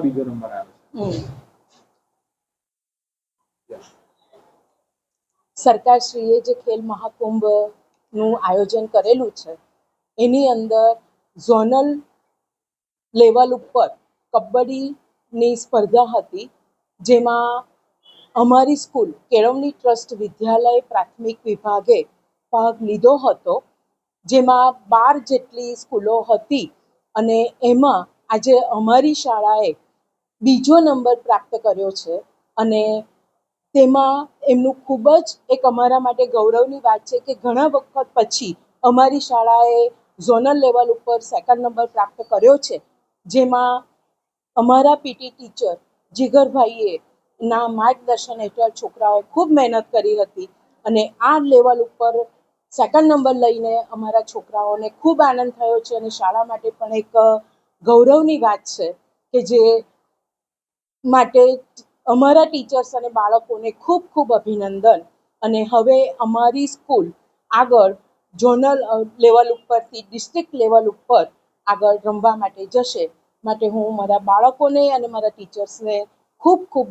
બીજો નંબર આવે છે. સરકારશ્રીએ જે ખેલ મહાકુંભનું આયોજન કરેલું છે એની અંદર ઝોનલ લેવલ ઉપર કબડ્ડીની સ્પર્ધા હતી, જેમાં અમારી સ્કૂલ કેળવણી ટ્રસ્ટ વિદ્યાલય પ્રાથમિક વિભાગે ભાગ લીધો હતો, જેમાં 12 જેટલી સ્કૂલો હતી અને એમાં આજે અમારી શાળાએ બીજો નંબર પ્રાપ્ત કર્યો છે અને તેમાં એમનું ખૂબ જ એક અમારા માટે ગૌરવની વાત છે કે ઘણા વખત પછી અમારી શાળાએ ઝોનલ લેવલ ઉપર સેકન્ડ નંબર પ્રાપ્ત કર્યો છે, જેમાં અમારા પીટી ટીચર જીગરભાઈએ ના માર્ગદર્શન હેઠળ છોકરાઓએ ખૂબ મહેનત કરી હતી અને આ લેવલ ઉપર સેકન્ડ નંબર લઈને અમારા છોકરાઓને ખૂબ આનંદ થયો છે અને શાળા માટે પણ એક ગૌરવની વાત છે કે જે માટે અમારા ટીચર્સ અને બાળકોને ખૂબ ખૂબ અભિનંદન. અને હવે અમારી સ્કૂલ આગળ ઝોનલ લેવલ ઉપરથી ડિસ્ટ્રિક્ટ લેવલ ઉપર આગળ રમવા માટે જશે, માટે હું મારા બાળકોને અને મારા ટીચર્સને ખૂબ ખૂબ